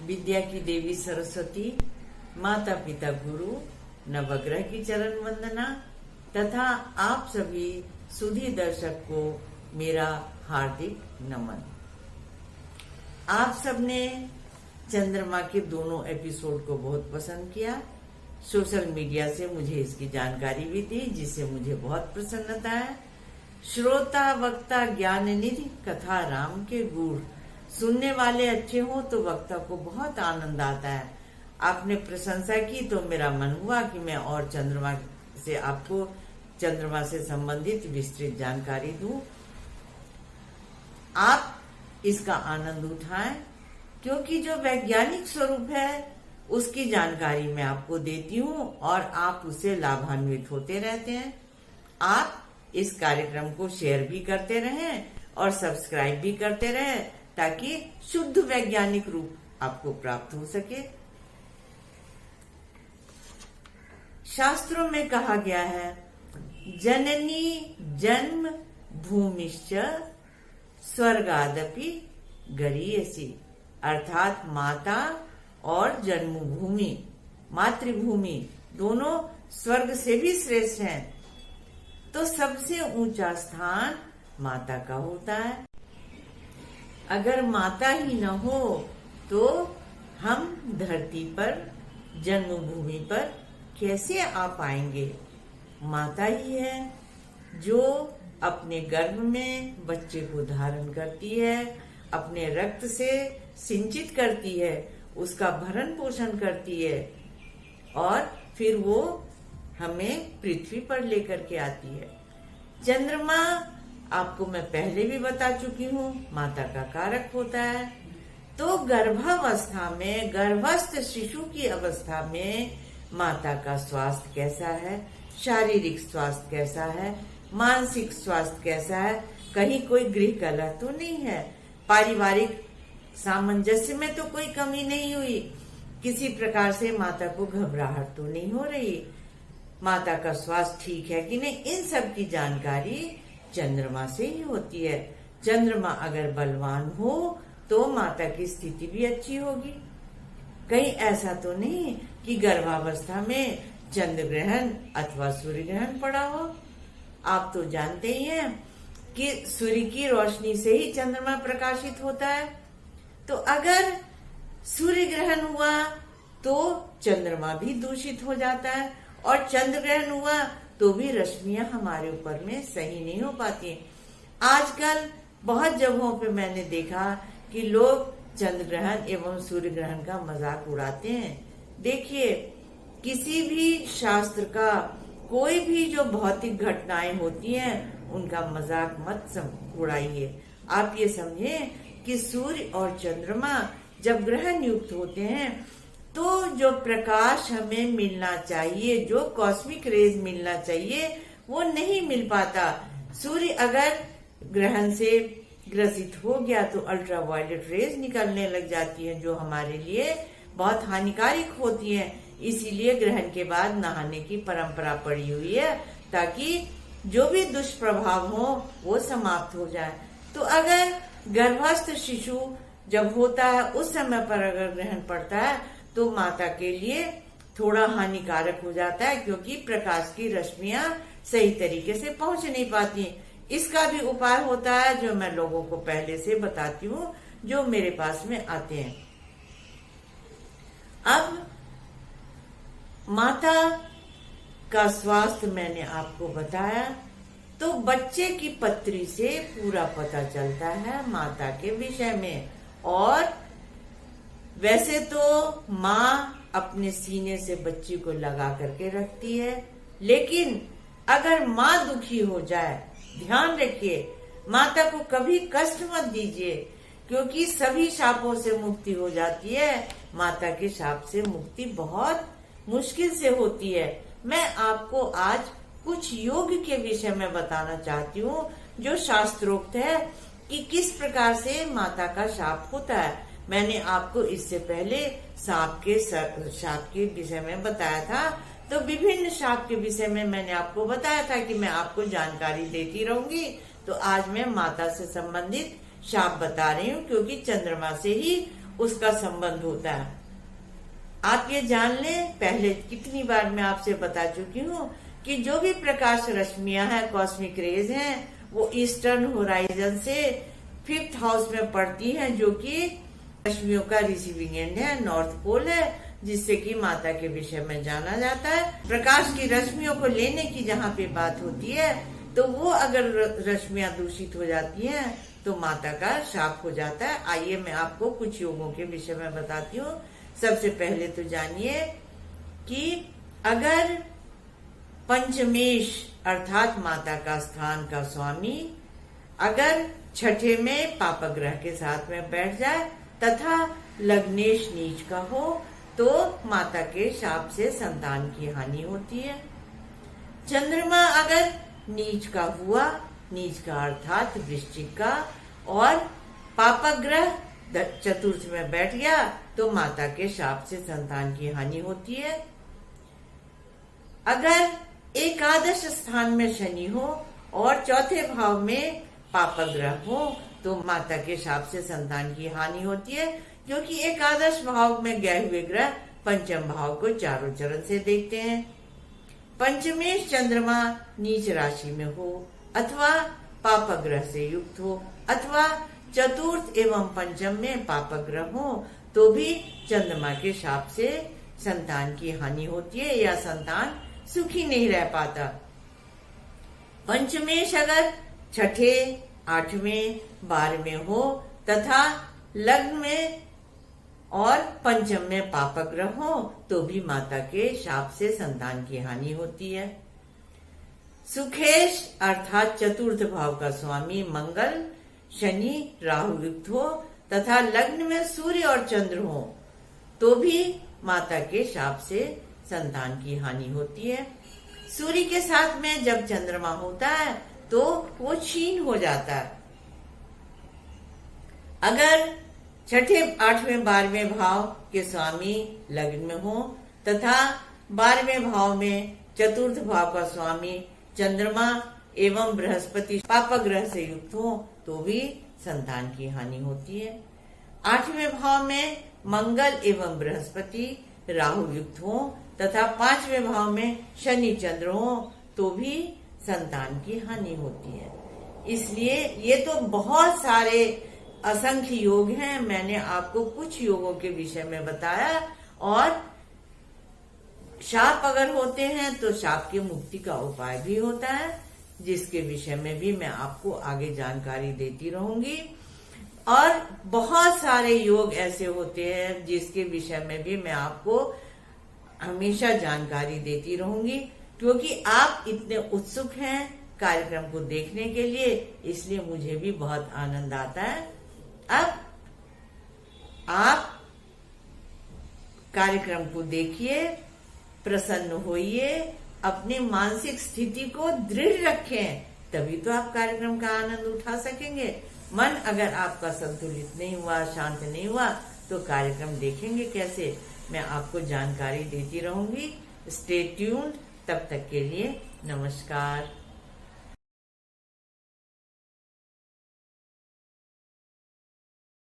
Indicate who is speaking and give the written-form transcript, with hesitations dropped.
Speaker 1: विद्या की देवी सरस्वती, माता पिता गुरु, नवग्रह की चरण वंदना तथा आप सभी सुधी दर्शक को मेरा हार्दिक नमन। आप सबने चंद्रमा के दोनों एपिसोड को बहुत पसंद किया। सोशल मीडिया से मुझे इसकी जानकारी भी दी, जिससे मुझे बहुत प्रसन्नता है। श्रोता वक्ता ज्ञान निधि कथा राम के गुण, सुनने वाले अच्छे हो तो वक्ता को बहुत आनंद आता है। आपने प्रशंसा की तो मेरा मन हुआ कि मैं और चंद्रमा से आपको चंद्रमा से संबंधित विस्तृत जानकारी दूं। आप इसका आनंद उठाएं, क्योंकि जो वैज्ञानिक स्वरूप है उसकी जानकारी मैं आपको देती हूँ और आप उससे लाभान्वित होते रहते हैं। आप इस कार्यक्रम को शेयर भी करते रहें और सब्सक्राइब भी करते रहें, ताकि शुद्ध वैज्ञानिक रूप आपको प्राप्त हो सके। शास्त्रों में कहा गया है, जननी जन्म भूमिश्च स्वर्गादपि गरीयसी, अर्थात माता और जन्मभूमि मातृभूमि दोनों स्वर्ग से भी श्रेष्ठ हैं। तो सबसे ऊंचा स्थान माता का होता है। अगर माता ही न हो तो हम धरती पर जन्मभूमि पर कैसे आ पाएंगे। माता ही है जो अपने गर्भ में बच्चे को धारण करती है, अपने रक्त से सिंचित करती है, उसका भरण पोषण करती है और फिर वो हमें पृथ्वी पर लेकर के आती है। चंद्रमा आपको मैं पहले भी बता चुकी हूँ, माता का कारक होता है। तो गर्भावस्था में, गर्भस्थ शिशु की अवस्था में माता का स्वास्थ्य कैसा है, शारीरिक स्वास्थ्य कैसा है, मानसिक स्वास्थ्य कैसा है, कहीं कोई गृह कलह तो नहीं है, पारिवारिक सामंजस्य में तो कोई कमी नहीं हुई, किसी प्रकार से माता को घबराहट तो नहीं हो रही, माता का स्वास्थ्य ठीक है कि नहीं, इन सब की जानकारी चंद्रमा से ही होती है। चंद्रमा अगर बलवान हो तो माता की स्थिति भी अच्छी होगी। कहीं ऐसा तो नहीं कि गर्भावस्था में चंद्र ग्रहण अथवा सूर्य ग्रहण पड़ा हो। आप तो जानते ही हैं कि सूर्य की रोशनी से ही चंद्रमा प्रकाशित होता है। तो अगर सूर्य ग्रहण हुआ तो चंद्रमा भी दूषित हो जाता है, और चंद्र ग्रहण हुआ तो भी रश्मियां हमारे ऊपर में सही नहीं हो पाती। आजकल बहुत जगहों पे मैंने देखा कि लोग चंद्र ग्रहण एवं सूर्य ग्रहण का मजाक उड़ाते हैं। देखिए, किसी भी शास्त्र का कोई भी जो भौतिक घटनाएं होती हैं उनका मजाक मत उड़ाइए। आप ये समझें कि सूर्य और चंद्रमा जब ग्रहण युक्त होते हैं तो जो प्रकाश हमें मिलना चाहिए, जो कॉस्मिक रेज मिलना चाहिए, वो नहीं मिल पाता। सूर्य अगर ग्रहण से ग्रसित हो गया तो अल्ट्रावायलेट रेज निकलने लग जाती हैं, जो हमारे लिए बहुत हानिकारक होती हैं। इसीलिए ग्रहण के बाद नहाने की परंपरा पड़ी हुई है, ताकि जो भी दुष्प्रभाव हो वो समाप्त हो जाए। तो अगर गर्भस्थ शिशु जब होता है उस समय पर अगर ग्रहण पड़ता है तो माता के लिए थोड़ा हानिकारक हो जाता है, क्योंकि प्रकाश की रश्मियां सही तरीके से पहुंच नहीं पाती। इसका भी उपाय होता है जो मैं लोगों को पहले से बताती हूँ, जो मेरे पास में आते हैं। अब माता का स्वास्थ्य मैंने आपको बताया, तो बच्चे की पत्री से पूरा पता चलता है माता के विषय में। और वैसे तो माँ अपने सीने से बच्ची को लगा करके रखती है, लेकिन अगर माँ दुखी हो जाए, ध्यान रखिए, माता को कभी कष्ट मत दीजिए, क्योंकि सभी शापों से मुक्ति हो जाती है। माता के शाप से मुक्ति बहुत मुश्किल से होती है। मैं आपको आज कुछ योग के विषय में बताना चाहती हूँ, जो शास्त्रोक्त है कि किस प्रकार से माता का शाप होता है। मैंने आपको इससे पहले शाप के विषय में बताया था, तो विभिन्न शाप के विषय में मैंने आपको बताया था कि मैं आपको जानकारी देती रहूंगी। तो आज मैं माता से संबंधित शाप बता रही हूँ, क्योंकि चंद्रमा से ही उसका संबंध होता है। आप ये जान लें, पहले कितनी बार मैं आपसे बता चुकी हूँ कि जो भी प्रकाश रश्मियां हैं, कॉस्मिक रेज हैं, वो ईस्टर्न होराइजन से 5th हाउस में पड़ती हैं, जो कि रश्मियों का रिसीविंग एंड है, नॉर्थ पोल है, जिससे कि माता के विषय में जाना जाता है। प्रकाश की रश्मियों को लेने की जहाँ पे बात होती है, तो वो अगर रश्मियां दूषित हो जाती हैं तो माता का शाप हो जाता है। आइए मैं आपको कुछ योगों के विषय में बताती हूँ। सबसे पहले तो जानिए कि अगर पंचमेश अर्थात माता का स्थान का स्वामी अगर छठे में पापग्रह के साथ में बैठ जाए तथा लग्नेश नीच का हो तो माता के शाप से संतान की हानि होती है। चंद्रमा अगर नीच का हुआ, नीच का अर्थात वृश्चिक का, और पापग्रह चतुर्थ में बैठ गया तो माता के शाप से संतान की हानि होती है। अगर एकादश स्थान में शनि हो और चौथे भाव में पापग्रह हो तो माता के शाप से संतान की हानि होती है, क्योंकि एकादश भाव में गए हुए ग्रह पंचम भाव को चारों चरण से देखते हैं। पंचमेश चंद्रमा नीच राशि में हो अथवा पापग्रह से युक्त हो अथवा चतुर्थ एवं पंचम में पापग्रह हो तो भी चंद्रमा के शाप से संतान की हानि होती है या संतान सुखी नहीं रह पाता। पंचमेश अगर छठे, 8वें, 12वें हो तथा लग्न में और पंचम में पापग्रह हो तो भी माता के शाप से संतान की हानि होती है। सुखेश अर्थात चतुर्थ भाव का स्वामी मंगल, शनि, राहु युक्त हो तथा लग्न में सूर्य और चंद्र हो तो भी माता के शाप से संतान की हानि होती है। सूर्य के साथ में जब चंद्रमा होता है तो वो क्षीण हो जाता है। अगर छठे, 8वें, 12वें भाव के स्वामी लग्न में हो तथा 12वें भाव में चतुर्थ भाव का स्वामी चंद्रमा एवं बृहस्पति पापग्रह से युक्त हो तो भी संतान की हानि होती है। 8वें भाव में मंगल एवं बृहस्पति राहु युक्त हो तथा 5वें भाव में शनि चंद्र हो तो भी संतान की हानि होती है। इसलिए ये तो बहुत सारे असंख्य योग हैं, मैंने आपको कुछ योगों के विषय में बताया। और शाप अगर होते हैं तो शाप की मुक्ति का उपाय भी होता है, जिसके विषय में भी मैं आपको आगे जानकारी देती रहूंगी। और बहुत सारे योग ऐसे होते हैं जिसके विषय में भी मैं आपको हमेशा जानकारी देती रहूंगी, क्योंकि आप इतने उत्सुक हैं कार्यक्रम को देखने के लिए, इसलिए मुझे भी बहुत आनंद आता है। अब आप कार्यक्रम को देखिए, प्रसन्न होइए, अपनी मानसिक स्थिति को दृढ़ रखें, तभी तो आप कार्यक्रम का आनंद उठा सकेंगे। मन अगर आपका संतुलित नहीं हुआ, शांत नहीं हुआ, तो कार्यक्रम देखेंगे कैसे। मैं आपको जानकारी देती रहूंगी। Stay tuned. तब तक के लिए नमस्कार।